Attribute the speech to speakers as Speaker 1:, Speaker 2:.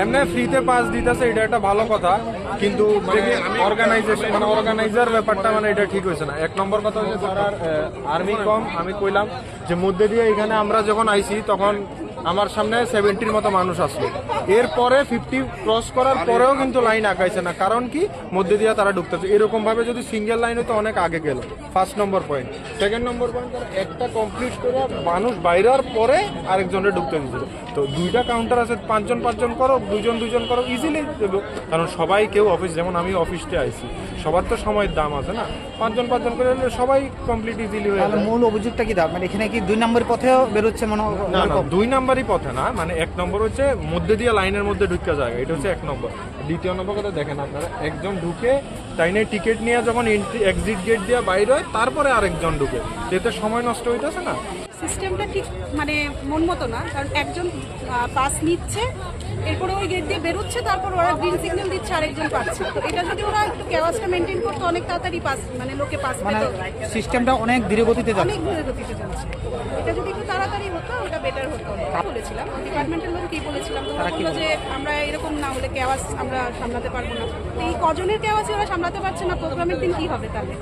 Speaker 1: এমনি ফ্রিতে পাস দিতেছে, এটা একটা ভালো কথা, কিন্তু অর্গানাইজেশন অর্গানাইজার ব্যাপারটা এটা ঠিক হয়েছে না। এক নম্বর কথা হচ্ছে যারা আর্মি কম, আমি কইলাম যে মধ্যে দিয়ে এখানে আমরা যখন আইছি তখন আমার সামনে 70-র মতো মানুষ আসলো, এরপরে 50 ক্রস করার পরেও কিন্তু লাইন আঁকাইছে না। কারণ কি, মধ্যে দিয়ে তারা ঢুকতেছে। এরকম ভাবে যদি সিঙ্গেল লাইন হতো অনেক আগে গেল। ফার্স্ট নম্বর পয়েন্ট। সেকেন্ড নম্বর পয়েন্ট, তারা একটা কমপ্লিট করে মানুষ বাইরের পরে আরেকজনের ঢুকতে দিয়েছিল। তো দুইটা কাউন্টার আছে, পাঁচজন করো, দুজন করো, ইজিলি দেবো। কারণ সবাই কেউ অফিস, যেমন আমি অফিসে আইছি, সবার তো সময়ের দাম আছে না। পাঁচজন করে সবাই কমপ্লিট ইজিলি হয়ে যাবে।
Speaker 2: মূল অভিযোগটা কি দাও, এখানে কি 2 নম্বর পথেও বেরোচ্ছে মনে হয়?
Speaker 1: না, 2 নাম্বারই পথে না, এক নম্বর হচ্ছে মধ্যে দিয়ে লাইনের মধ্যে ঢুকে জায়গা, এটা হচ্ছে 1 নম্বর। দ্বিতীয় নম্বর কথা দেখেন আপনারা, একজন ঢুকে টাইনে টিকিট নিয়ে যখন এক্সিট গেট দিয়ে বাইরে হয়, তারপরে আরেকজন ঢুকে, এতে সময় নষ্ট হইতেছে না।
Speaker 3: সিস্টেমটা ঠিক মন মতো না, কারণ একজন পাস নিচ্ছে, এরপরে ওই গেট দিয়ে বেরোচ্ছে, তারপর ওরা গ্রিন সিগন্যাল দিচ্ছে, আরেকজন পাচ্ছে। তো এটা যদি ওরা একটু কেওয়াসটা মেনটেন করতো, অনেক তাড়াতাড়ি পাস লোকে পাস পেত।
Speaker 2: সিস্টেমটা অনেক ধীরে গতিতে যাচ্ছে,
Speaker 3: অনেক ধীরে গতিতে যাচ্ছে। এটা যদি একটু তাড়াতাড়ি হতো, ওটা বেটার হতো। বলেছিলাম ডিপার্টমেন্টের লোককেই বলেছিলাম, তো ওরা বললো যে আমরা এরকম না হলে কেওয়াস আমরা সামলাতে পারবো না। এই কজনের কেওয়াসই ওরা সামলাতে পারছে না, প্রোগ্রামের দিন কি হবে তাহলে?